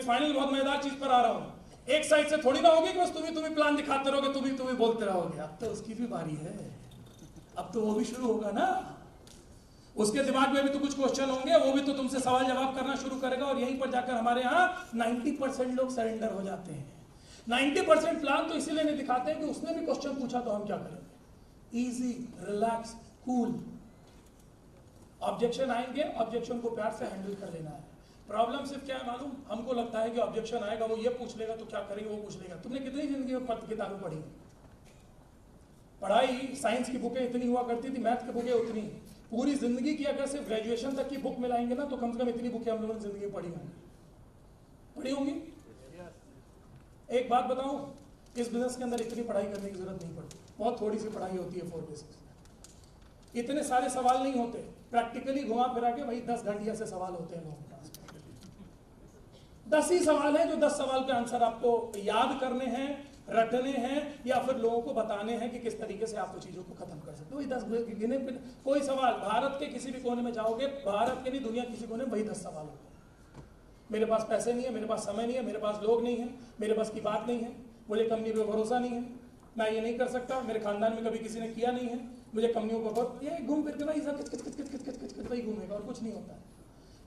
Final बहुत मजेदार चीज पर आ रहा हूं। एक साइड से थोड़ी ना होगी कि बस तुम्हें प्लान दिखाते रहोगे, तुम्हें बोलते रहोगे। अब तो उसकी भी बारी है, अब तो वो भी शुरू होगा ना। उसके दिमाग में भी तो कुछ क्वेश्चन होंगे, वो भी तो तुमसे सवाल जवाब करना शुरू करेगा। और यहीं पर जाकर हमारे यहाँ 90% लोग सरेंडर हो जाते हैं। 90% प्लान तो इसीलिए नहीं दिखाते हैं कि उसने भी क्वेश्चन पूछा तो हम क्या करेंगे। Easy, relax, cool. ऑब्जेक्शन आएंगे, ऑब्जेक्शन को प्यार से हैंडल कर लेना है। प्रॉब्लम सिर्फ क्या है मालूम, हमको लगता है कि ऑब्जेक्शन आएगा, वो ये पूछ लेगा तो क्या करेंगे, वो पूछ लेगा। तुमने कितनी जिंदगी में किताबें पढ़ी? पढ़ाई, साइंस की बुकें इतनी हुआ करती थी, मैथ की बुकें उतनी। पूरी जिंदगी की अगर सिर्फ ग्रेजुएशन तक की बुक मिलाएंगे ना, तो कम से कम इतनी बुकें हम लोगों ने जिंदगी पढ़ी होंगी। एक बात बताऊं, इस बिजनेस के अंदर इतनी पढ़ाई करने की जरूरत नहीं पड़ती। बहुत थोड़ी सी पढ़ाई होती है 4 बेसिक्स में। इतने सारे सवाल नहीं होते, प्रैक्टिकली घुमा फिरा के वही 10 घंटिया से सवाल होते हैं लोगों के पास। 10 ही सवाल हैं जो 10 सवाल के आंसर आपको याद करने हैं, रटने हैं, या फिर लोगों को बताने हैं कि किस तरीके से आप चीजों को खत्म कर सकते हो। वही 10 गिने। कोई सवाल भारत के किसी भी कोने में जाओगे, भारत के नहीं दुनिया किसी कोने में वही 10 सवाल होते हैं। मेरे पास पैसे नहीं है, मेरे पास समय नहीं है, मेरे पास लोग नहीं है, मेरे पास की बात नहीं है, मुझे कंपनी पे भरोसा नहीं है, मैं ये नहीं कर सकता, मेरे खानदान में कभी किसी ने किया नहीं है, मुझे कंपनियों को बहुत, ये घूम फिर के वही सब किच वही घूमेगा और कुछ नहीं होता है।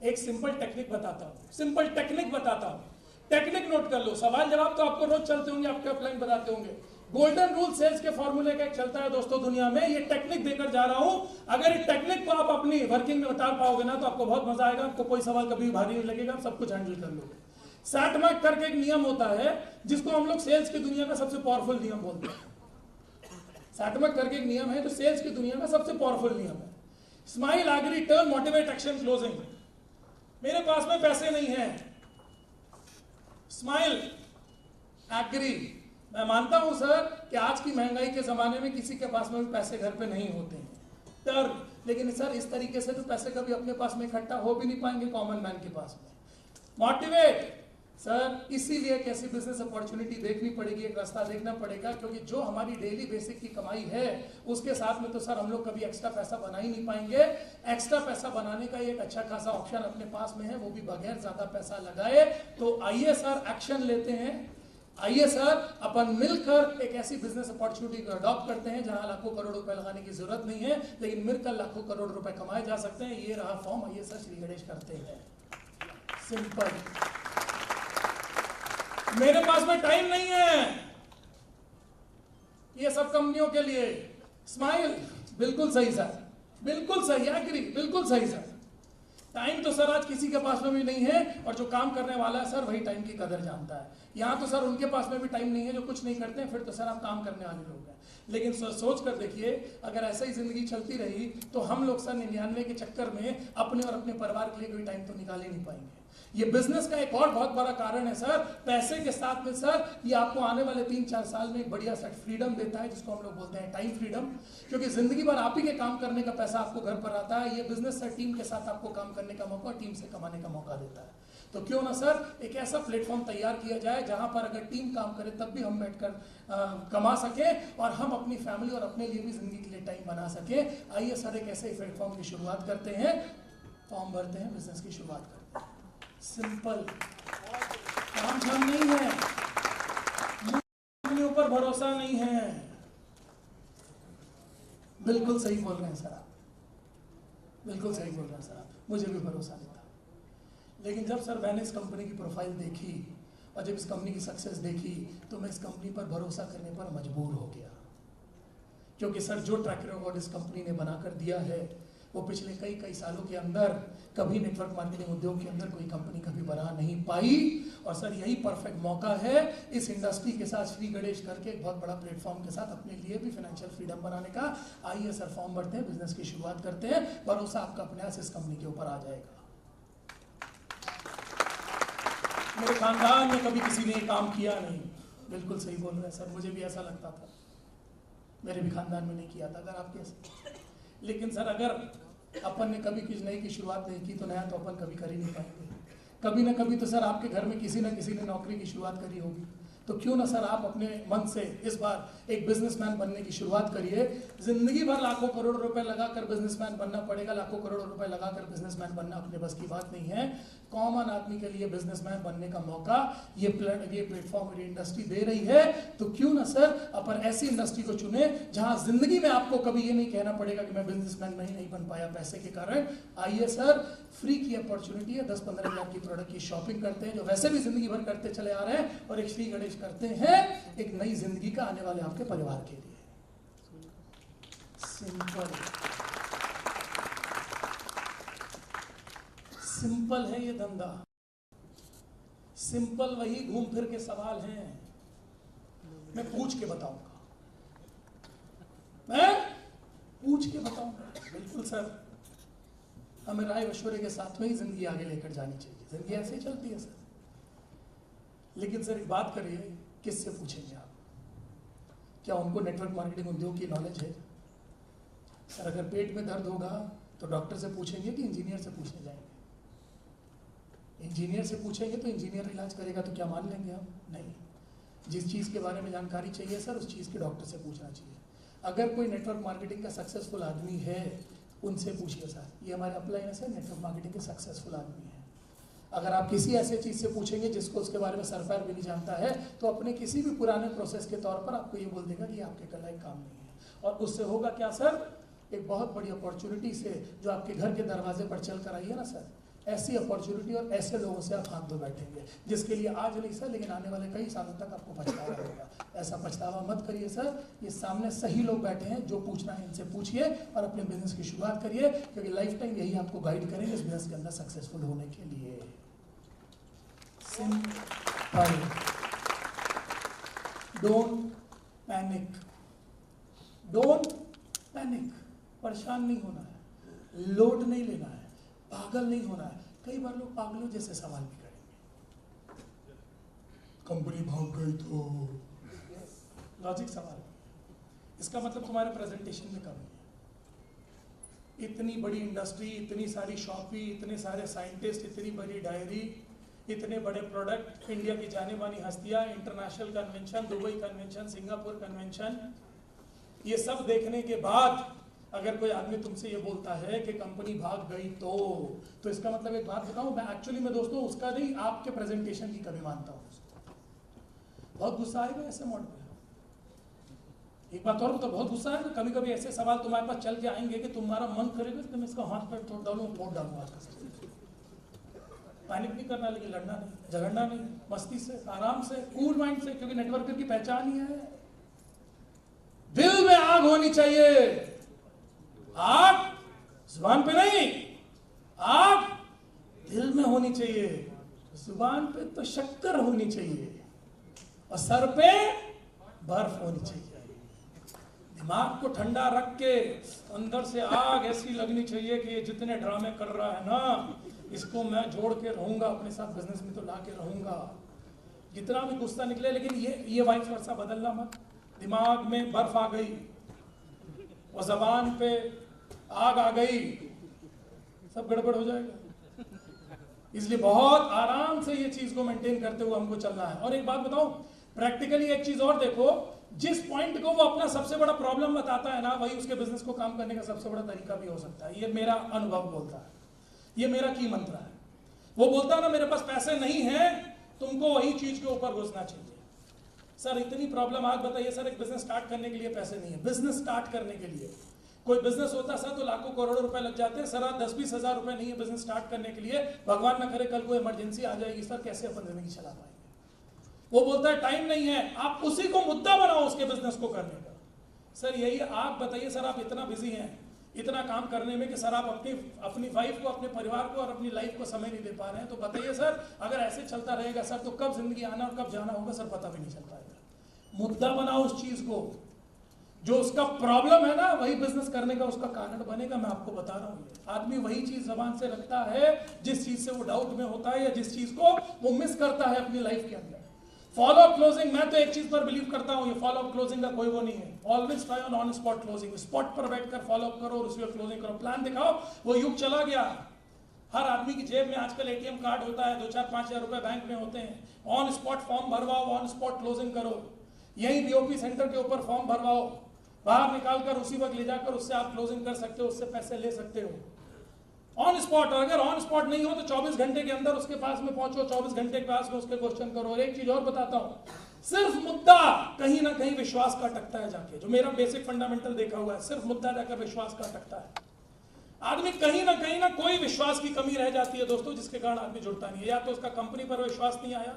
एक सिंपल टेक्निक बताता हूँ, टेक्निक नोट कर लो। सवाल जवाब तो आपको रोज चलते होंगे, आपके ऑफलाइन बताते होंगे। गोल्डन रूल सेल्स के फॉर्मूले का एक चलता है दोस्तों दुनिया में। ये टेक्निक देकर जा रहा हूं, अगर इस टेक्निक को आप अपनी वर्किंग में उतार पाओगे ना, तो आपको बहुत मजा आएगा। आपको कोई सवाल कभी भारी नहीं लगेगा, आप सब कुछ हैंडल कर लोगे। सैट मैक करके एक नियम होता है, जिसको हम लोग सेल्स की दुनिया का सबसे पावरफुल नियम बोलते हैं। सैट मैक करके एक नियम है जो सेल्स की दुनिया का सबसे पावरफुल नियम है। Smile, agree, turn, motivate, action, closing. मेरे पास में पैसे नहीं है, स्माइल, एग्री। मैं मानता हूं सर कि आज की महंगाई के जमाने में किसी के पास में भी पैसे घर पे नहीं होते हैं। टर्न, लेकिन सर इस तरीके से तो पैसे कभी अपने पास में इकट्ठा हो भी नहीं पाएंगे कॉमन मैन के पास में। मोटिवेट, सर इसीलिए एक ऐसी बिजनेस अपॉर्चुनिटी देखनी पड़ेगी, एक रास्ता देखना पड़ेगा, क्योंकि जो हमारी डेली बेसिक की कमाई है उसके साथ में तो सर हम लोग कभी एक्स्ट्रा पैसा बना ही नहीं पाएंगे। एक्स्ट्रा पैसा बनाने का एक अच्छा खासा ऑप्शन अपने पास में है, वो भी बगैर ज्यादा पैसा लगाए। तो आइए सर एक्शन लेते हैं, आइए सर अपन मिलकर एक ऐसी बिजनेस अपॉर्चुनिटी को अडॉप्ट करते हैं जहां लाखों करोड़ रुपए लगाने की जरूरत नहीं है, लेकिन मिलकर लाखों करोड़ रुपए कमाए जा सकते हैं। ये रहा फॉर्म, आइए सर श्री गणेश करते हैं। सिंपल। मेरे पास में टाइम नहीं है ये सब कंपनियों के लिए। स्माइल, बिल्कुल सही सर, बिल्कुल सही, एग्री, बिल्कुल सही सर। टाइम तो सर आज किसी के पास में भी नहीं है, और जो काम करने वाला है सर वही टाइम की कदर जानता है। यहाँ तो सर उनके पास में भी टाइम नहीं है जो कुछ नहीं करते हैं, फिर तो सर आप काम करने वाले लोग हैं। लेकिन सर सोच कर देखिए, अगर ऐसा ही जिंदगी चलती रही तो हम लोग सर 99 के चक्कर में अपने और अपने परिवार के लिए कोई टाइम तो निकाल ही नहीं पाएंगे। ये बिजनेस का एक और बहुत बड़ा कारण है सर, पैसे के साथ में सर ये आपको आने वाले 3-4 साल में एक बढ़िया सेट फ्रीडम देता है, जिसको हम लोग बोलते हैं टाइम फ्रीडम। क्योंकि जिंदगी भर आप ही के काम करने का पैसा आपको घर पर आता है, ये बिजनेस सर टीम के साथ आपको काम करने का मौका, टीम से कमाने का मौका देता है। तो क्यों ना सर एक ऐसा प्लेटफॉर्म तैयार किया जाए जहां पर अगर टीम काम करे तब भी हम बैठकर कमा सके, और हम अपनी फैमिली और अपने लिए भी जिंदगी के लिए टाइम बना सके। आइए सर एक ऐसे प्लेटफॉर्म की शुरुआत करते हैं, फॉर्म भरते हैं, बिजनेस की शुरुआत करते हैं। सिंपल, काम झाम नहीं है, अपने ऊपर भरोसा नहीं है। बिल्कुल सही बोल रहे हैं सर आप, बिल्कुल सही बोल रहे हैं सर आप, मुझे भी भरोसा नहीं था। लेकिन जब सर मैंने इस कंपनी की प्रोफाइल देखी और जब इस कंपनी की सक्सेस देखी, तो मैं इस कंपनी पर भरोसा करने पर मजबूर हो गया। क्योंकि सर जो ट्रैक रिकॉर्ड इस कंपनी ने बनाकर दिया है, वो पिछले कई सालों के अंदर कभी नेटवर्क मार्केटिंग उद्योग के अंदर कोई कंपनी कभी बना नहीं पाई। और सर यही परफेक्ट मौका है इस इंडस्ट्री के साथ श्री गणेश करके एक बहुत बड़ा प्लेटफॉर्म के साथ अपने लिए भी फाइनेंशियल फ्रीडम बनाने का। आइए सर फॉर्म भरते हैं, बिजनेस की शुरुआत करते हैं, भरोसा आपका अपने आप इस कंपनी के ऊपर आ जाएगा। मेरे खानदान में कभी किसी ने काम किया नहीं, बिल्कुल सही बोल रहे हैं सर, मुझे भी ऐसा लगता था, मेरे भी खानदान में नहीं किया था। अगर आप कैसे, लेकिन सर अगर अपन ने कभी कुछ नई की शुरुआत नहीं की तो नया तो अपन कभी कर ही नहीं पाएंगे। कभी ना कभी तो सर आपके घर में किसी ना किसी ने नौकरी की शुरुआत करी होगी, तो क्यों ना सर आप अपने मन से इस बार एक बिजनेसमैन बनने की शुरुआत करिए। जिंदगी भर लाखों करोड़ रुपए लगाकर बिजनेसमैन बनना पड़ेगा, लाखों करोड़ रुपए लगाकर बिजनेसमैन बनना अपने बस की बात नहीं है। कॉमन आदमी के लिए बिजनेसमैन बनने का मौका ये प्लेटफॉर्म मेरी इंडस्ट्री दे रही है। तो क्यों ना सर अपन ऐसी इंडस्ट्री को चुने जहां जिंदगी में आपको कभी ये नहीं कहना पड़ेगा कि मैं बिजनेसमैन नहीं बन पाया पैसे के कारण। आइए सर, फ्री की अपॉर्चुनिटी है, 10-15 हज़ार की प्रोडक्ट की शॉपिंग करते हैं जो वैसे भी जिंदगी भर करते चले आ रहे हैं, और एक श्री गणेश करते हैं एक नई जिंदगी का आने वाले आपके परिवार के लिए। सिंपल है ये धंधा, सिंपल वही घूम फिर के सवाल हैं। मैं पूछ के बताऊंगा, बिल्कुल सर, हमें राय मशवरे के साथ में ही जिंदगी आगे लेकर जानी चाहिए। जिंदगी ऐसे ही चलती है सर। लेकिन सर एक बात करिए, किससे पूछेंगे आप? क्या उनको नेटवर्क मार्केटिंग उद्योग की नॉलेज है? सर अगर पेट में दर्द होगा तो डॉक्टर से पूछेंगे कि इंजीनियर से पूछने जाएंगे? इंजीनियर से पूछेंगे तो इंजीनियर इलाज करेगा तो क्या मान लेंगे हम? नहीं। जिस चीज़ के बारे में जानकारी चाहिए सर, उस चीज़ के डॉक्टर से पूछना चाहिए। अगर कोई नेटवर्क मार्केटिंग का सक्सेसफुल आदमी है, उनसे पूछिए सर। ये हमारे अपलाइन है, नेटवर्क मार्केटिंग के सक्सेसफुल आदमी है। अगर आप किसी ऐसे चीज़ से पूछेंगे जिसको उसके बारे में सरफार भी नहीं जानता है, तो अपने किसी भी पुराने प्रोसेस के तौर पर आपको ये बोल देगा कि आपके कल एक काम नहीं है। और उससे होगा क्या सर? एक बहुत बड़ी अपॉर्चुनिटी से जो आपके घर के दरवाजे पर चल कर आई है ना सर, ऐसी अपॉर्चुनिटी और ऐसे लोगों से आप हाथ धो बैठेंगे जिसके लिए आज नहीं सर, लेकिन आने वाले कई सालों तक आपको पछतावा होगा। ऐसा पछतावा मत करिए सर। ये सामने सही लोग बैठे हैं, जो पूछना है इनसे पूछिए और अपने बिजनेस की शुरुआत करिए, क्योंकि लाइफ टाइम यही आपको गाइड करेंगे इस बिजनेस के अंदर सक्सेसफुल होने के लिए। सिंपल, डोंट पैनिक, परेशान नहीं होना है, लोड नहीं लेना है, पागल नहीं होना है। कई बार लोग पागलों जैसे सवाल भी करेंगे, कंपनी भाग गई तो लॉजिक सवाल, इसका मतलब तुम्हारे प्रेजेंटेशन में कमी है। इतनी बड़ी इंडस्ट्री, इतनी सारी शॉपी, इतने सारे साइंटिस्ट, इतनी बड़ी डायरी, इतने बड़े प्रोडक्ट, इंडिया की जाने मानी हस्तियां, international convention, Dubai convention, Singapore convention, ये सब देखने के बाद अगर कोई आदमी तुमसे ये बोलता है कि कंपनी भाग गई तो इसका मतलब एक बात बताऊं, मैं एक्चुअली में दोस्तों उसका नहीं, आपके प्रेजेंटेशन की कमी मानता हूं। बहुत गुस्सा आएगा ऐसे मॉडल पे। एक बात और बताओ, बहुत गुस्सा आएगा। कभी कभी ऐसे सवाल तुम्हारे पास चल के आएंगे कि तुम्हारा मन करेगा कि मैं इसका हाथ पैर तोड़ डालूं, फोड़ डालूं। पैनिक नहीं करना, लेकिन लड़ना नहीं, झगड़ना नहीं, मस्ती से, आराम से, कूल माइंड से, क्योंकि नेटवर्कर की पहचान ही है दिल में आग होनी चाहिए। आग जुबान पे नहीं, आग दिल में होनी चाहिए। जुबान पे तो शक्कर होनी चाहिए और सर पे बर्फ होनी चाहिए। दिमाग को ठंडा रख के अंदर से आग ऐसी लगनी चाहिए कि ये जितने ड्रामे कर रहा है ना, इसको मैं जोड़ के रहूंगा अपने साथ, बिजनेस में तो ला के रहूंगा, जितना भी गुस्सा निकले। लेकिन ये वाइस वर्सा बदलना मत। दिमाग में बर्फ आ गई और जबान पे आग आ गई, सब गड़बड़ हो जाएगा। इसलिए बहुत आराम से ये चीज को मेंटेन करते हुए हमको चलना है। और एक बात बताऊं, प्रैक्टिकली एक चीज और देखो, जिस पॉइंट को वो अपना सबसे बड़ा प्रॉब्लम बताता है ना, वही उसके बिजनेस को काम करने का सबसे बड़ा तरीका भी हो सकता है। ये मेरा अनुभव बोलता है, ये मेरा की मंत्र है। वो बोलता है ना, मेरे पास पैसे नहीं है, तुमको वही चीज के ऊपर घुसना चाहिए। सर इतनी प्रॉब्लम, आज बताइए सर, एक बिजनेस स्टार्ट करने के लिए पैसे नहीं है। बिजनेस स्टार्ट करने के लिए कोई बिजनेस होता सर तो लाखों करोड़ों रुपए लग जाते हैं। सर आज 10-20 हजार रुपए नहीं है बिजनेस स्टार्ट करने के लिए, भगवान न करे कल को इमरजेंसी आ जाएगी, सर कैसे अपन जिंदगी चला पाएंगे? वो बोलता है टाइम नहीं है, आप उसी को मुद्दा बनाओ उसके बिजनेस को करने का। सर यही आप बताइए, सर आप इतना बिजी हैं इतना काम करने में कि सर आप अपनी वाइफ को, अपने परिवार को और अपनी लाइफ को समय नहीं दे पा रहे हैं। तो बताइए सर, अगर ऐसे चलता रहेगा सर तो कब जिंदगी आना और कब जाना होगा सर पता भी नहीं चल पाएगा। मुद्दा बनाओ उस चीज को, जो उसका प्रॉब्लम है ना, वही बिजनेस करने का उसका कारण बनेगा। मैं आपको बता रहा हूँ, आदमी वही चीज जबान से रखता है जिस चीज से वो डाउट में होता है या जिस चीज को वो मिस करता है अपनी लाइफ के अंदर। फॉलो अप क्लोजिंग, मैं तो एक चीज पर बिलीव करता हूँ, ये फॉलो अप क्लोजिंग का कोई वो नहीं है। Always try on spot closing, spot पर बैठकर फॉलो अप करो और उसी पर क्लोजिंग करो। प्लान दिखाओ, वो युग चला गया। हर आदमी की जेब में आजकल एटीएम कार्ड होता है, 2-4-5 हज़ार रुपए बैंक में होते हैं। ऑन स्पॉट फॉर्म भरवाओ, ऑन स्पॉट क्लोजिंग करो, यही बीओपी सेंटर के ऊपर फॉर्म भरवाओ, बाहर निकाल कर उसी वक्त ले जाकर उससे आप क्लोजिंग कर सकते हो, उससे पैसे ले सकते हो ऑन स्पॉट। और अगर ऑन स्पॉट नहीं हो तो 24 घंटे के अंदर उसके पास में पहुंचो, 24 घंटे के पास में उसके क्वेश्चन करो। और एक चीज और बताता हूं, सिर्फ मुद्दा कहीं ना कहीं विश्वास का अटकता है जाके, जो मेरा बेसिक फंडामेंटल देखा हुआ है, सिर्फ मुद्दा जाकर विश्वास का अटकता है। आदमी कहीं ना कोई विश्वास की कमी रह जाती है दोस्तों, जिसके कारण आदमी जुड़ता नहीं है। या तो उसका कंपनी पर विश्वास नहीं आया,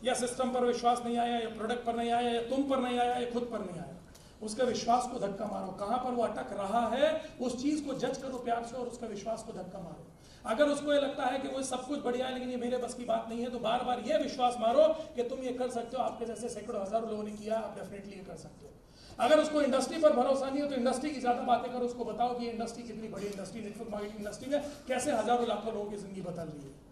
या सिस्टम पर विश्वास नहीं आया, या प्रोडक्ट पर नहीं आया, या तुम पर नहीं आया, या खुद पर नहीं आया। उसके विश्वास को धक्का मारो, कहां पर वो अटक रहा है उस चीज को जज करो प्यार से, और उसका विश्वास को धक्का मारो। अगर उसको ये लगता है कि वो सब कुछ बढ़िया है लेकिन ये मेरे बस की बात नहीं है, तो बार बार ये विश्वास मारो कि तुम ये कर सकते हो, आपके जैसे सैकड़ों हजारों लोगों ने किया, आप डेफिनेटली ये कर सकते हो। अगर उसको इंडस्ट्री पर भरोसा नहीं हो तो इंडस्ट्री की ज्यादा बातें करो, उसको बताओ कि ये इंडस्ट्री कितनी बड़ी इंडस्ट्री, नेटवर्क मार्केटिंग इंडस्ट्री में कैसे हजारों लाखों लोगों की जिंदगी बदल रही है।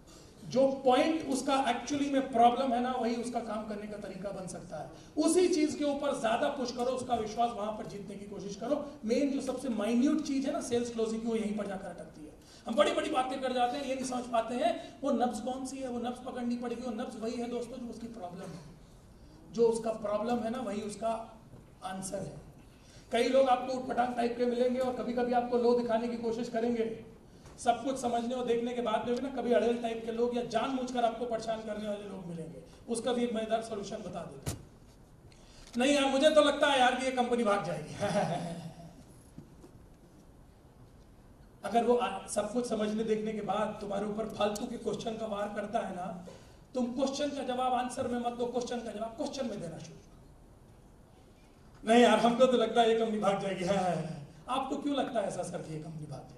जो पॉइंट उसका एक्चुअली में प्रॉब्लम है ना, वही उसका काम करने का तरीका बन सकता है। उसी चीज के ऊपर ज्यादा पुश करो, उसका विश्वास वहां पर जीतने की कोशिश करो। मेन जो सबसे माइन्यूट चीज है ना सेल्स क्लोजिंग की, वो यहीं पर जाकर अटकती है। हम बड़ी बड़ी बातें कर जाते हैं, ये नहीं समझ पाते हैं वो नब्ज कौन सी है, वो नब्ज पकड़नी पड़ेगी। वो नब्ज वही है दोस्तों जो उसकी प्रॉब्लम है, जो उसका प्रॉब्लम है ना वही उसका आंसर है। कई लोग आपको उटपटांग टाइप के मिलेंगे और कभी कभी आपको लो दिखाने की कोशिश करेंगे, सब कुछ समझने और देखने के बाद में भी ना कभी अड़ेल टाइप के लोग या जानबूझकर आपको परेशान करने वाले लोग मिलेंगे। उसका भी एक मजेदार सोल्यूशन बता देता हूं। नहीं यार मुझे तो लगता है यार कि ये कंपनी भाग जाएगी। अगर वो सब कुछ समझने देखने के बाद तुम्हारे ऊपर फालतू के क्वेश्चन का वार करता है ना, तुम क्वेश्चन का जवाब आंसर में मत दो, क्वेश्चन का जवाब क्वेश्चन में देना शुरू। नहीं यार हमको तो लगता है ये कंपनी भाग जाएगी। आपको क्यों लगता है ऐसा सर कि ये कंपनी भाग जाएगी?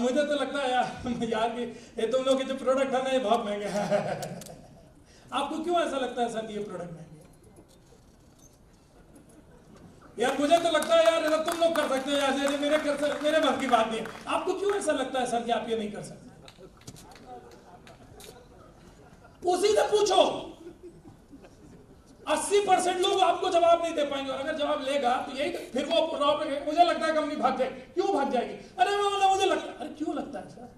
मुझे तो लगता है यार कि ये तुम लोग के जो प्रोडक्ट है ना ये बहुत महंगे हैं। आपको क्यों ऐसा लगता है सर कि ये प्रोडक्ट महंगे? यार मुझे तो लगता है यार तुम लोग कर सकते हो यार, मेरे बस की बात नहीं है। आपको क्यों ऐसा लगता है सर कि आप ये नहीं कर सकते? उसी से पूछो। 80% लोग आपको जवाब नहीं दे पाएंगे, और अगर जवाब लेगा तो यही फिर वो मुझे लगता है कंपनी भाग जाएगी। क्यों भाग जाएगी? अरे मुझे लगता है। अरे क्यों लगता है सर?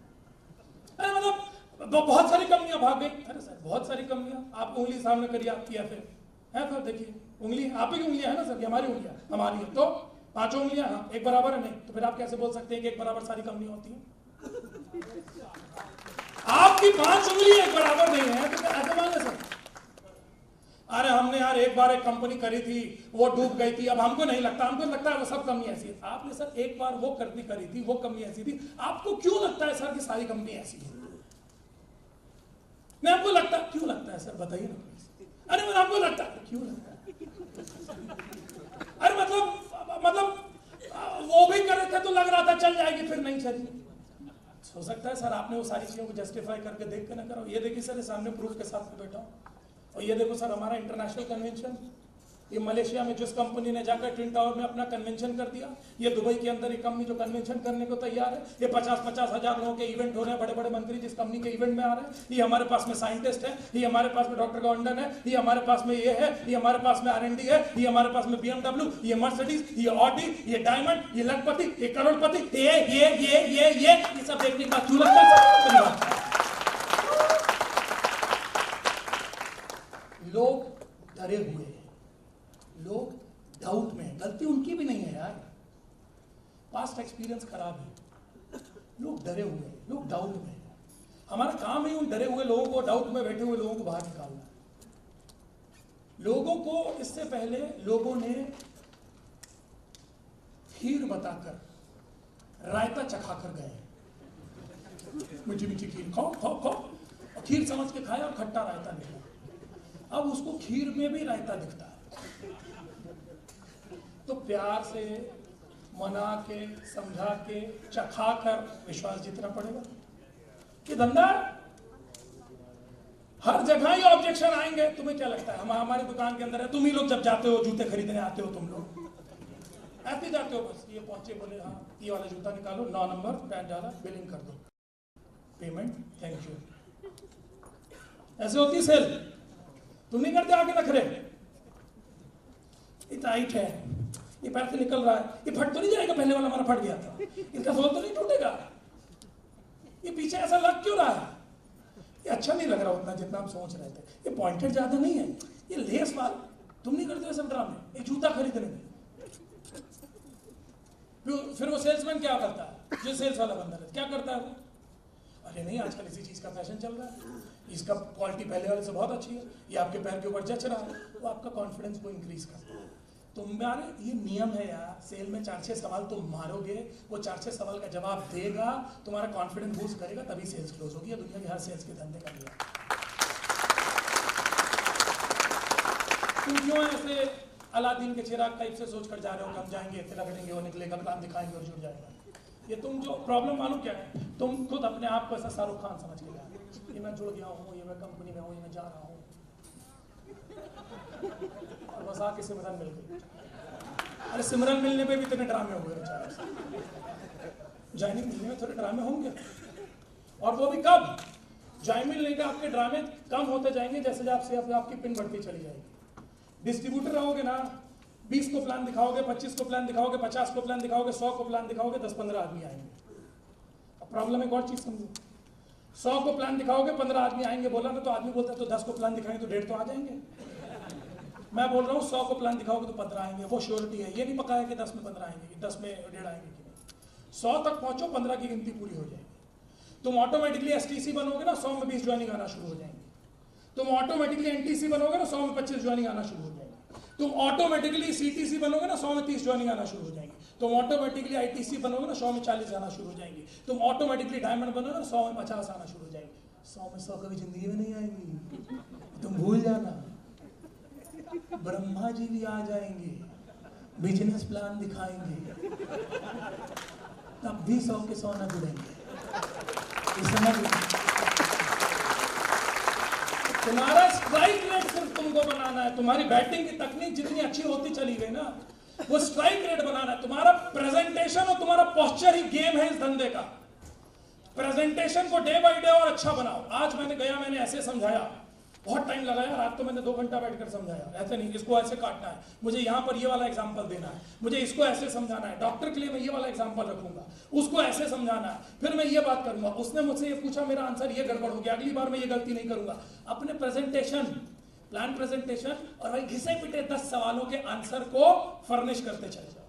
अरे मतलब बहुत सारी कंपनियां भाग गई। अरे सर बहुत सारी कंपनियां, आप उंगली सामने करिए आपकी, या फिर है सर देखिए उंगली आप ही की उंगलियां है ना सर, हमारी उंगलियां हमारी है तो 5 उंगलियां एक बराबर है नहीं, तो फिर आप कैसे बोल सकते हैं कि एक बराबर सारी कंपनियां होती हैं? आपकी 5 उंगलियां एक बराबर नहीं है तो ऐसे माने सर? अरे हमने यार एक बार एक कंपनी करी थी वो डूब गई थी, अब हमको नहीं लगता, हमको लगता है वो सब कंपनी ऐसी है। आपने सर एक बार वो कंपनी करी थी, वो कंपनी ऐसी थी, आपको क्यों लगता है सर कि सारी कंपनी ऐसी है? मैं आपको लगता क्यों लगता है सर बताइए ना प्लीज। अरे मैं आपको लगता है क्यों लगता है? अरे मतलब वो भी कर रहे थे तो लग रहा था चल जाएगी, फिर नहीं चली। हो सकता है सर आपने वो सारी चीजों को जस्टिफाई करके देख के ना करो। ये देखिए सर सामने प्रूफ के साथ में बैठा हूं, और ये देखो सर हमारा इंटरनेशनल कन्वेंशन, ये मलेशिया में जिस कंपनी ने जाकर ट्विन टावर में अपना कन्वेंशन कर दिया, ये दुबई के अंदर एक कंपनी जो कन्वेंशन करने को तैयार है, ये 50-50 हजार लोगों के इवेंट हो रहे हैं, बड़े बड़े मंत्री जिस कंपनी के इवेंट में आ रहे हैं, ये हमारे पास में साइंटिस्ट है, ये हमारे पास में डॉक्टर गॉन्डन है, ये हमारे पास में ये है, ये हमारे पास में R&D है, ये हमारे पास में BMW, ये मर्सिडीज, ये ऑडी, ये डायमंड, ये लखपति, ये करोड़पति, ये सब देखने के बाद क्यों लगता है? लोग डरे हुए हैं, लोग डाउट में, गलती उनकी भी नहीं है यार, पास्ट एक्सपीरियंस खराब है, लोग डरे हुए हैं, लोग डाउट में हैं। हमारा काम है उन डरे हुए लोगों को, डाउट में बैठे हुए लोगों को बाहर निकालना। लोगों को इससे पहले लोगों ने खीर बताकर रायता चखाकर गए, मीठी मीठी खीर खाओ खाओ खाओ, और खीर समझ के खाया और खट्टा रायता निकला। अब उसको खीर में भी रायता दिखता है, तो प्यार से मना के समझा के चखा कर विश्वास जीतना पड़ेगा। कि धंधा हर जगह ही ऑब्जेक्शन आएंगे। तुम्हें क्या लगता है हमारी दुकान के अंदर है, तुम ही लोग जब जाते हो जूते खरीदने आते हो, तुम लोग ऐसे जाते हो, बस ये पहुंचे बोले हाँ ये वाला जूता निकालो, 9 नंबर पैंट डाला, बिलिंग कर दो, पेमेंट थैंक यू, ऐसे होती सेल। तुम नहीं करते आगे रख रहे, टाइट है, ये पैर से निकल रहा है, ये फट तो नहीं जाएगा, पहले वाला हमारा फट गया था, इसका सोल तो नहीं टूटेगा, ये पीछे ऐसा लग क्यों रहा है? ये अच्छा नहीं लग रहा उतना जितना हम सोच रहे थे। ये पॉइंटेड ज्यादा नहीं है, ये लेस वाल तुम नहीं करते हो सब ड्रामे। एक जूता खरीदने में फिर वो सेल्समैन क्या करता है, जो सेल्स वाला बंदा है क्या करता है वो, अरे नहीं आजकल इसी चीज का फैशन चल रहा है, इसका क्वालिटी पहले वाले से बहुत अच्छी है, ये आपके पैर के ऊपर जच रहा है, वो आपका कॉन्फिडेंस को इंक्रीज करता है। तुम्हारे ये नियम है यार, सेल में 4-6 सवाल तुम मारोगे, वो 4-6 सवाल का जवाब देगा, तुम्हारा कॉन्फिडेंस बूस्ट करेगा, तभी सेल्स क्लोज होगी। ये दुनिया के हर सेल्स के धंधे का नियम। तुम क्यों ऐसे अलादीन के चिराग टाइप से सोच कर जा रहे हो कि हम जाएंगे, तिलक करेंगे, वो निकलेगा, प्लान दिखाएंगे और जुड़ जाएगा? ये तुम जो प्रॉब्लम मालूम क्या है, तुम खुद अपने आप को ऐसा शाहरुख खान समझ के जा रहे हो, ये मैं जुड़ गया हूँ, ये मैं कंपनी में हूँ, ये मैं जा रहा हूँ, और बस आके सिमरन मिल गई। अरे सिमरन मिलने पे भी इतने ड्रामे हो गए बेचारे, ज्वाइनिंग मिलने में थोड़े ड्रामे होंगे, और वो भी कब? ज्वाइनिंग मिलने के आपके ड्रामे कम होते जाएंगे जैसे जैसे आपकी पिन बढ़ती चली जाएगी। डिस्ट्रीब्यूटर रहोगे ना, 20 को प्लान दिखाओगे, 25 को प्लान दिखाओगे, 50 को प्लान दिखाओगे, 100 को प्लान दिखाओगे, 10-15 आदमी आएंगे। अब प्रॉब्लम एक और चीज समझो, 100 को प्लान दिखाओगे, 15 आदमी आएंगे बोला ना, तो आदमी बोलता है तो 10 को प्लान दिखाएंगे तो 1.5 तो आ जाएंगे। मैं बोल रहा हूँ 100 को प्लान दिखाओगे तो 15 आएंगे, वो श्योरिटी है, ये नहीं पता है कि 10 में 15 आएंगे, 10 में 1.5 आएंगे कि नहीं। 100 तक पहुंचो, 15 की गिनती पूरी हो जाएगी, तुम ऑटोमेटिकली STC बनोगे ना, 100 में 20 ज्वाइनिंग आना शुरू हो जाएंगे। तुम ऑटोमेटिकली NTC बनोगे ना, 100 में 25 ज्वाइनिंग आना शुरू हो जाएगी। तुम ऑटोमेटिकली CTC बनोगे ना, 100 में 30 ज्वाइनिंग आना शुरू हो जाएंगी। तुम ऑटोमेटिकली ITC बनोगे ना, 100 में 40 आना शुरू हो जाएंगी। तुम ऑटोमेटिकली डायमंड बनोगे ना, 100 में 50 आना शुरू हो जाएंगी। 100 में 100 कभी जिंदगी में नहीं आएंगी, तुम भूल जाना। ब्रह्मा जी भी आ जाएंगे, बिजनेस प्लान दिखाएंगे, तब भी 100 के 100 न जुड़ेंगे। तुम्हारा स्ट्राइक रेट सिर्फ तुमको बनाना है, तुम्हारी बैटिंग की तकनीक जितनी अच्छी होती चली गई ना, वो स्ट्राइक रेट बनाना है। तुम्हारा प्रेजेंटेशन और तुम्हारा पोस्चर ही गेम है इस धंधे का। प्रेजेंटेशन को डे बाय डे और अच्छा बनाओ। आज मैंने ऐसे समझाया, बहुत टाइम लगाया, रात तो मैंने 2 घंटा बैठकर समझाया, ऐसे नहीं इसको ऐसे काटना है, मुझे यहाँ पर ये वाला एग्जांपल देना है, मुझे इसको ऐसे समझाना है, डॉक्टर के लिए मैं ये वाला एग्जांपल रखूंगा, उसको ऐसे समझाना है, फिर मैं ये बात करूंगा, उसने मुझसे ये पूछा, मेरा आंसर ये गड़बड़ हो गया, अगली बार मैं ये गलती नहीं करूंगा। अपने प्रेजेंटेशन, प्लान प्रेजेंटेशन और भाई घिसे पिटे 10 सवालों के आंसर को फर्निश करते चले जाओ।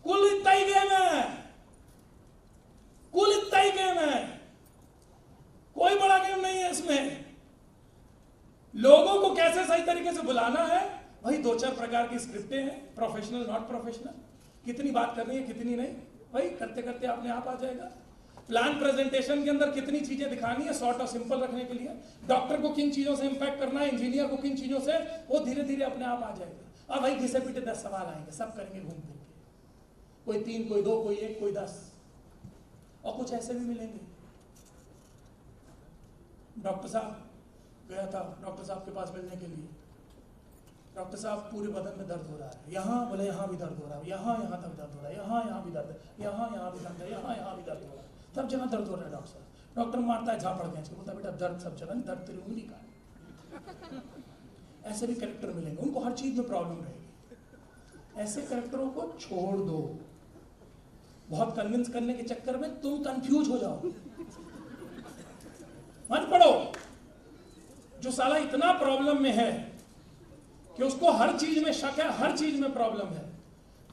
कुल इतना ही गेम है, कुल इतना ही गेम है, कोई बड़ा गेम नहीं है इसमें। लोगों को कैसे सही तरीके से बुलाना है, वही 2-4 प्रकार की स्क्रिप्टें हैं, प्रोफेशनल नॉट प्रोफेशनल, कितनी बात करनी है कितनी नहीं, भाई करते करते अपने आप आ जाएगा। प्लान प्रेजेंटेशन के अंदर कितनी चीजें दिखानी है शॉर्ट और सिंपल रखने के लिए, डॉक्टर को किन चीजों से इंपैक्ट करना है, इंजीनियर को किन चीजों से, वो धीरे धीरे अपने आप आ जाएगा। अब भाई घिसे पिटे 10 सवाल आएंगे, सब करेंगे घूम फिर के, कोई 3, कोई 2, कोई 1, कोई 10, और कुछ ऐसे भी मिलेंगे। डॉक्टर साहब गया था डॉक्टर साहब के पास मिलने के लिए, डॉक्टर साहब पूरे बदन में दर्द हो रहा है, यहाँ बोले यहाँ भी दर्द हो रहा है, यहाँ तक दर्द हो रहा है, यहाँ भी दर्द है, यहाँ भी दर्द है, यहाँ भी दर्द हो रहा है, सब जगह दर्द हो रहा है। डॉक्टर साहब, डॉक्टर मारता है झापड़ खींच के, बोलता बेटा दर्द सब जगह, दर्द तेरी उंगली का है। ऐसे भी कैरेक्टर मिलेंगे, उनको हर चीज में प्रॉब्लम रहेगी। ऐसे कैरेक्टरों को छोड़ दो, बहुत कन्विंस करने के चक्कर में तुम कंफ्यूज हो जाओ, मत पढ़ो। जो साला इतना प्रॉब्लम में है कि उसको हर चीज में शक है, हर चीज में प्रॉब्लम है,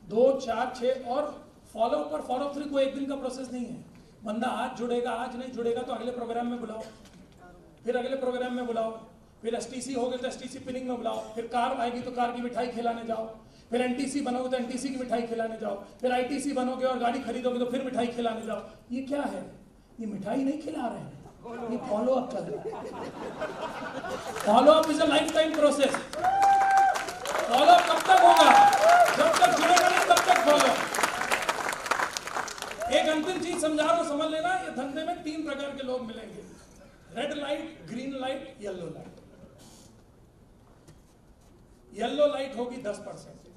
2, 4, 6 और फॉलो पर फॉलो थ्रू को एक दिन का प्रोसेस नहीं है। बंदा आज जुड़ेगा, आज नहीं जुड़ेगा तो अगले प्रोग्राम में बुलाओ, फिर अगले प्रोग्राम में बुलाओ, फिर STC हो गए तो STC पिनिंग में बुलाओ, फिर कार आएगी तो कार की मिठाई खिलाने जाओ, फिर NTC बनोगे तो NTC की मिठाई खिलाने जाओ, फिर ITC बनोगे और गाड़ी खरीदोगे तो फिर मिठाई खिलाने जाओ। ये क्या है? ये मिठाई नहीं खिला रहे हैं, ये फॉलो अप चल रहा है। Follow up is a life time process. Follow up कब तक होगा? जब तक जुड़ेगा नहीं तब तक फॉलो। एक अंतिम चीज समझा रहा हूं, समझ लेना, ये धंधे में 3 प्रकार के लोग मिलेंगे, red light, green light, yellow light. Yellow light होगी 10%,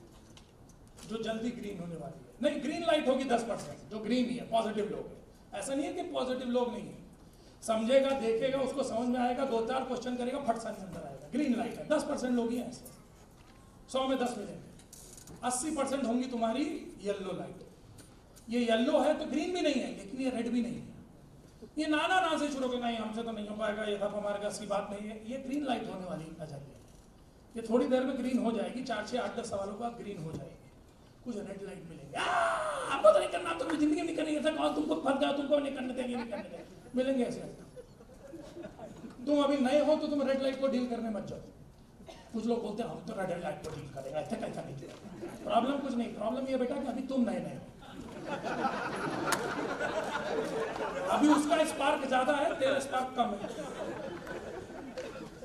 जो जल्दी ग्रीन होने वाली है। नहीं, ग्रीन लाइट होगी 10%, जो ग्रीन ही है, पॉजिटिव लोग है। ऐसा नहीं है कि पॉजिटिव लोग नहीं है, समझेगा, देखेगा, उसको समझ में आएगा, 2-4 क्वेश्चन करेगा, फट सा अंदर आएगा। ग्रीन लाइट है, 10% लोग ही हैं ऐसे, 100 में 10 मिलेंगे। 80% होंगी तुम्हारी येलो लाइट। ये येलो है तो ग्रीन भी नहीं है, लेकिन ये रेड भी नहीं है। ये नाना ना से शुरू करना, हमसे तो नहीं हो पाएगा, ये हमारे का असली बात नहीं है। ये ग्रीन लाइट होने वाली नजर है, ये थोड़ी देर में ग्रीन हो जाएगी, 4 से 8-10 सवालों का ग्रीन हो जाएगी, कुछ रेड लाइट मिलेंगे। आपको तो नहीं करना, तुम जिंदगी नहीं करनी, ऐसा कौन तुमको फंस गया, तुमको नहीं करने देंगे, नहीं करने देंगे, मिलेंगे ऐसे। तुम अभी नए हो तो तुम रेड लाइट को डील करने मत जाओ। कुछ लोग बोलते हैं हम तो रेड लाइट को डील करेंगे, ऐसा कैसा नहीं किया। प्रॉब्लम कुछ नहीं, प्रॉब्लम ये बेटा कि अभी तुम नए नए हो, अभी उसका स्पार्क ज्यादा है, तेरा स्पार्क कम है।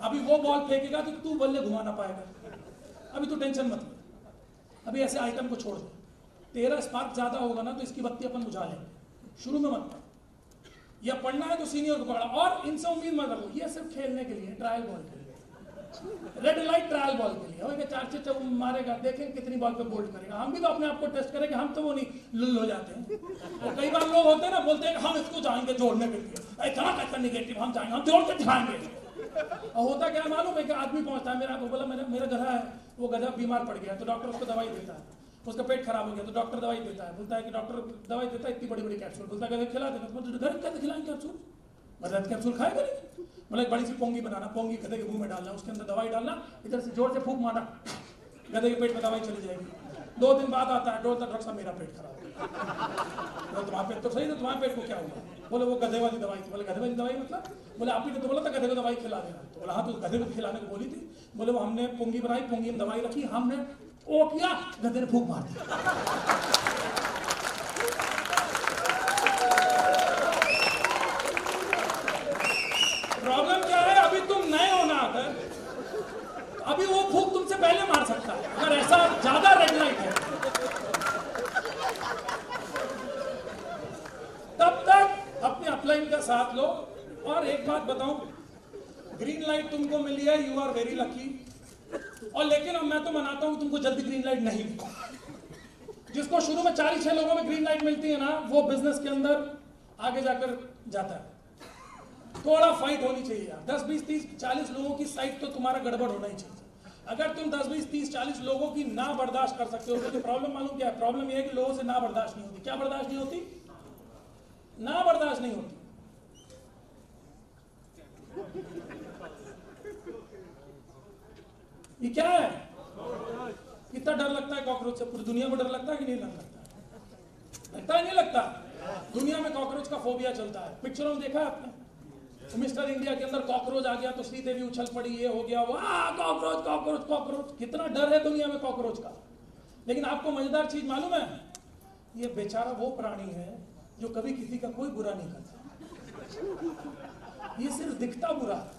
अभी वो बॉल फेंकेगा तो तू बल्ले घुमा ना पाएगा, अभी तू टेंशन मत ले, अभी ऐसे आइटम को छोड़ दे। तेरा स्पार्क ज्यादा होगा ना तो इसकी बत्ती अपन बुझा लेंगे, शुरू में मत पढ़। या पढ़ना है तो सीनियर को पढ़ा, और इनसे उम्मीद मत रखो, ये सिर्फ खेलने के लिए, ट्रायल बॉल के लिए, रेड लाइट ट्रायल बॉल के लिए। हो 4 मारेगा, देखें कितनी बॉल पे बोल्ड करेगा। हम भी तो अपने आप को टेस्ट करेंगे, हम तो वो नहीं लुल हो जाते हैं। और कई बार लोग होते हैं ना, बोलते हैं हम इसको जाएंगे जोड़ने के लिए, इतना कैसा निगेटिव, हम जाएंगे, हम जोड़ के दिखाएंगे। और होता क्या मालूम है कि आदमी पहुंचता है, मेरा बोला मेरा गधा है, वो गधा बीमार पड़ गया तो डॉक्टर उसको दवाई देता है, उसका पेट खराब हो गया तो डॉक्टर दवाई देता है, बोलता है कि डॉक्टर दवाई देता है इतनी बड़ी बड़ी कैप्सूल, बोलता है खिला देना, घर कैसे खिलाएंगे कैप्सूल, गधा कैप्सूल खाएगा नहीं। मतलब एक बड़ी सी पोंगी बनाना, पोंगी गधे के मुंह में डालना, उसके अंदर दवाई डालना, इधर से जोर से फूंक मारना, गधे के पेट में दवाई चली जाएगी। 2 दिन बाद आता है, डॉक्टर साहब मेरा पेट खराब हो गया। तुम्हारा पेट तो सही था, तुम्हारे पेट को क्या हुआ? बोले वो गधे वाली दवाई थी। बोले गधे वाली दवाई मतलब? बोले आप ही ने तो बोला था गधे को दवाई खिला देना। तो बोला हाँ, तो गधे को खिलाने को बोली थी। बोले वो हमने पोंगी बनाई, पोंगी में दवाई रखी, हमने ओ किया, गधे ने फूंक मार दिया। प्रॉब्लम क्या है, अभी तुम नए हो ना, अगर अभी वो फूंक तुमसे पहले मार सकता है, अगर ऐसा ज्यादा रेड लाइट है। तब तक अपने अपलाइन का साथ लो। और एक बात बताऊं, ग्रीन लाइट तुमको मिली है, यू आर वेरी लकी। और लेकिन अब मैं तो मनाता हूं कि तुमको जल्दी ग्रीन लाइट नहीं मिली। जिसको शुरू में 4-6 लोगों में ग्रीन लाइट मिलती है ना, वो बिजनेस के अंदर आगे जाकर जाता है। थोड़ा फाइट होनी चाहिए यार, 10, 20, 30, 40 लोगों की साइड तो तुम्हारा गड़बड़ होना ही चाहिए। अगर तुम 10, 20, 30, 40 लोगों की ना बर्दाश्त कर सकते हो तो प्रॉब्लम मालूम क्या है? प्रॉब्लम यह है कि लोगों से ना बर्दाश्त नहीं होती। क्या बर्दाश्त नहीं होती? ना बर्दाश्त नहीं होती। ये क्या है? कितना डर लगता है कॉकरोच से? पूरी दुनिया को डर लगता है कि नहीं लगता? लगता है नहीं लगता? दुनिया में कॉकरोच का फोबिया चलता है। पिक्चरों में देखा है आपने? मिस्टर इंडिया के अंदर कॉकरोच आ गया तो श्रीदेवी उछल पड़ी, ये हो गया, वाह कॉकरोच कॉकरोच कॉकरोच। कितना डर है दुनिया में कॉकरोच का। लेकिन आपको मजेदार चीज मालूम है, ये बेचारा वो प्राणी है जो कभी किसी का कोई बुरा नहीं करता। ये सिर्फ दिखता बुरा है।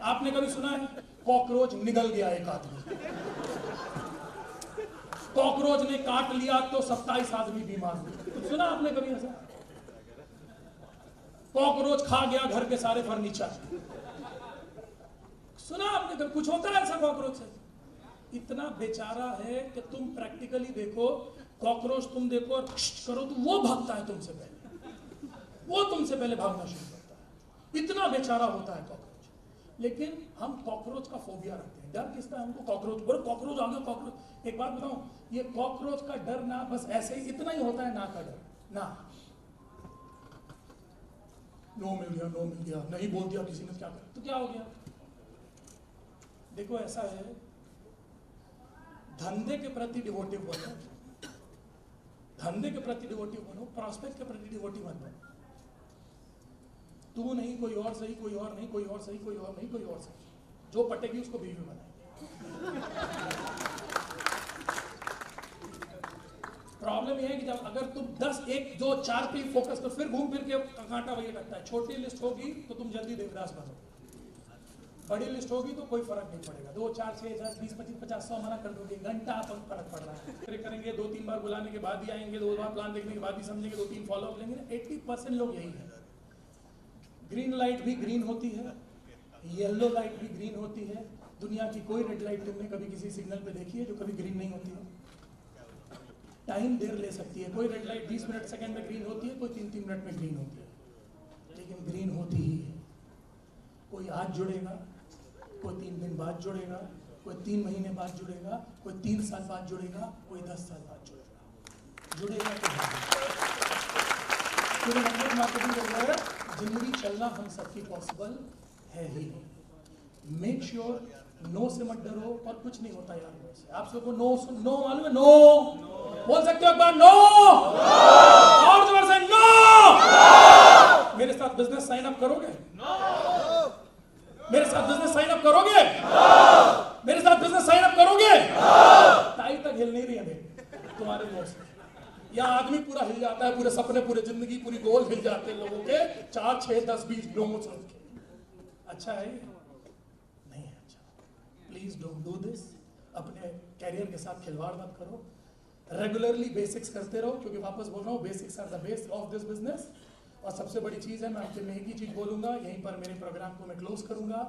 आपने कभी सुना है कॉकरोच निगल गया एक आदमी? कॉकरोच ने काट लिया तो 27 आदमी बीमार हुए। सुना आपने कभी ऐसा? कॉकरोच खा गया घर के सारे फर्नीचर। सुना आपने कभी? कुछ होता है ऐसा कॉकरोच से? इतना बेचारा है कि तुम प्रैक्टिकली देखो, कॉकरोच तुम देखो और करो तो वो भागता है तुमसे पहले, वो तुमसे पहले भागना शुरू करता है। इतना बेचारा होता है कॉकरोच। लेकिन हम कॉकरोच का फोबिया रखते हैं। डर किसका है हमको? कॉकरोच। बोलो कॉकरोच आ गया, कॉकरोच। एक बात बताऊं, ये कॉकरोच का डर ना बस ऐसे ही इतना ही होता है, ना का डर ना। नो मिल गया, नो मिल गया, नहीं बोल दिया किसी ने, क्या कर तो क्या हो गया? देखो ऐसा है, धंधे के प्रति डिवोटिव बनो, धंधे के प्रति डिवोटिव बनो, प्रॉस्पेक्ट के प्रति डिवोटिव मत बनो। तू नहीं, कोई और सही, कोई और नहीं, कोई और सही, कोई और नहीं, कोई और सही। जो पटेगी उसको बीवी बनाएंगे। प्रॉब्लम यह है कि जब अगर तुम 10, 1, 2, 4 पे फोकस तो फिर घूम फिर के कांटा वही लगता है। छोटी लिस्ट होगी तो तुम जल्दी देवदास बनो, बड़ी लिस्ट होगी तो कोई फर्क नहीं पड़ेगा। 2, 4, 6, 10, 20, 25, 50, 100 मना कर दोगे, घंटा अपन फर्क पड़ रहा है। करेंगे 2-3 बार बुलाने के बाद ही आएंगे, 2 बार प्लान देखने के बाद ही समझेंगे, 2-3 फॉलोअप लेंगे। 80% लोग यही है। ग्रीन लाइट भी ग्रीन होती है, येलो लाइट भी ग्रीन होती है। दुनिया की कोई रेड लाइट तुमने कभी किसी सिग्नल पे देखी है जो कभी ग्रीन नहीं होती है? टाइम देर ले सकती है, कोई रेड लाइट 20 मिनट सेकंड में ग्रीन होती है, कोई 3-3 मिनट में ग्रीन होती है, लेकिन ग्रीन होती ही है। कोई आज जुड़ेगा, कोई 3 दिन बाद जुड़ेगा, कोई 3 महीने बाद जुड़ेगा, कोई 3 साल बाद जुड़ेगा, कोई 10 साल बाद जुड़ेगा तो नेटवर्क मार्केटिंग कर रहा है। जिंदगी चलना हम सबकी पॉसिबल है ही नहीं। मेक श्योर नो से मत डरो, और कुछ नहीं होता यार से। आप सबको नो मालूम है? नो बोल सकते हो एक बार? नो और जोर से नो। मेरे साथ बिजनेस साइन अप करोगे? मेरे साथ बिजनेस साइन अप करोगे? मेरे साथ बिजनेस साइन अप करोगे? टाई तक हिल नहीं रही है तुम्हारे मुंह से। या आदमी पूरा हिल जाता है, पूरे सपने, पूरे जिंदगी, पूरी गोल हिल जाते हैं लोगों के 4, 6, 10, 20 लोगों से। अच्छा है? नहीं है अच्छा। Please don't do this. अपने कैरियर के साथ खिलवाड़ मत करो। रेगुलरली बेसिक्स करते रहो, क्योंकि वापस बोल रहा हूँ, basics are the base of this business. और सबसे बड़ी चीज है, मैं आपके में एक ही चीज बोलूंगा, यहीं पर मेरे प्रोग्राम को मैं क्लोज करूंगा।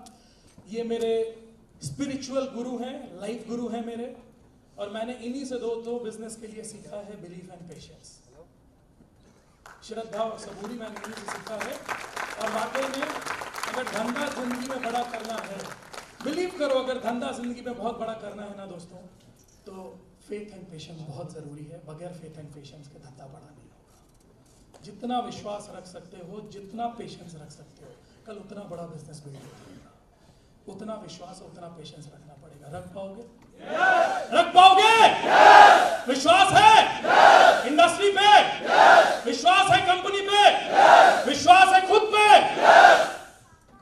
ये मेरे स्पिरिचुअल गुरु हैं, लाइफ गुरु हैं मेरे, और मैंने इन्हीं से दो बिजनेस के लिए सीखा है, बिलीफ एंड पेशेंस। श्रद्धा और सबूरी मैंने इन्हीं से सीखा है। और वाकई में अगर धंधा जिंदगी में बड़ा करना है, बिलीव करो, अगर धंधा जिंदगी में बहुत बड़ा करना है ना दोस्तों, तो फेथ एंड पेशेंस बहुत जरूरी है। बगैर फेथ एंड पेशेंस के धंधा बड़ा नहीं होगा। जितना विश्वास रख सकते हो, जितना पेशेंस रख सकते हो, कल उतना बड़ा बिजनेस बिल्ड होगा। उतना विश्वास, उतना पेशेंस रखना पड़ेगा। रख पाओगे? रख पाओगे? विश्वास है इंडस्ट्री पे, विश्वास है कंपनी पे, विश्वास है खुद पे।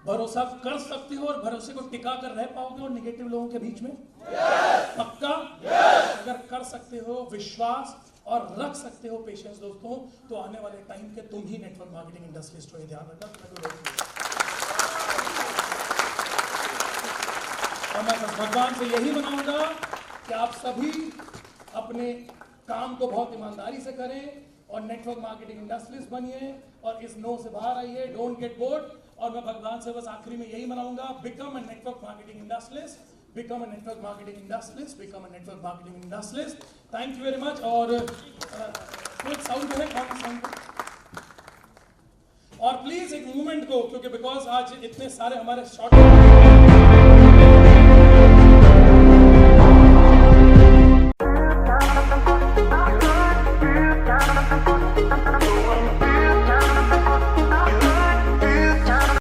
भरोसा कर सकते हो और भरोसे को टिका कर रह पाओगे और निगेटिव लोगों के बीच में? पक्का? अगर कर सकते हो विश्वास और रख सकते हो पेशेंस दोस्तों, तो आने वाले टाइम के तुम ही नेटवर्क मार्केटिंग इंडस्ट्रियलिस्ट हो। ध्यान रखना। और मैं भगवान से यही मनाऊंगा कि आप सभी अपने काम को बहुत ईमानदारी से करें और नेटवर्क मार्केटिंग इंडस्ट्रियलिस्ट बनिए और इस नो से बाहर आइए। Don't get bored. और मैं भगवान से बस आखिरी में यही मनाऊंगा, become a network marketing industrialist, become a network marketing industrialist, become a network marketing industrialist. Thank you very much. और कोई साउंड है? कौन साउंड? और प्लीज एक मूवमेंट को, क्योंकि बिकॉज आज इतने सारे हमारे शॉर्ट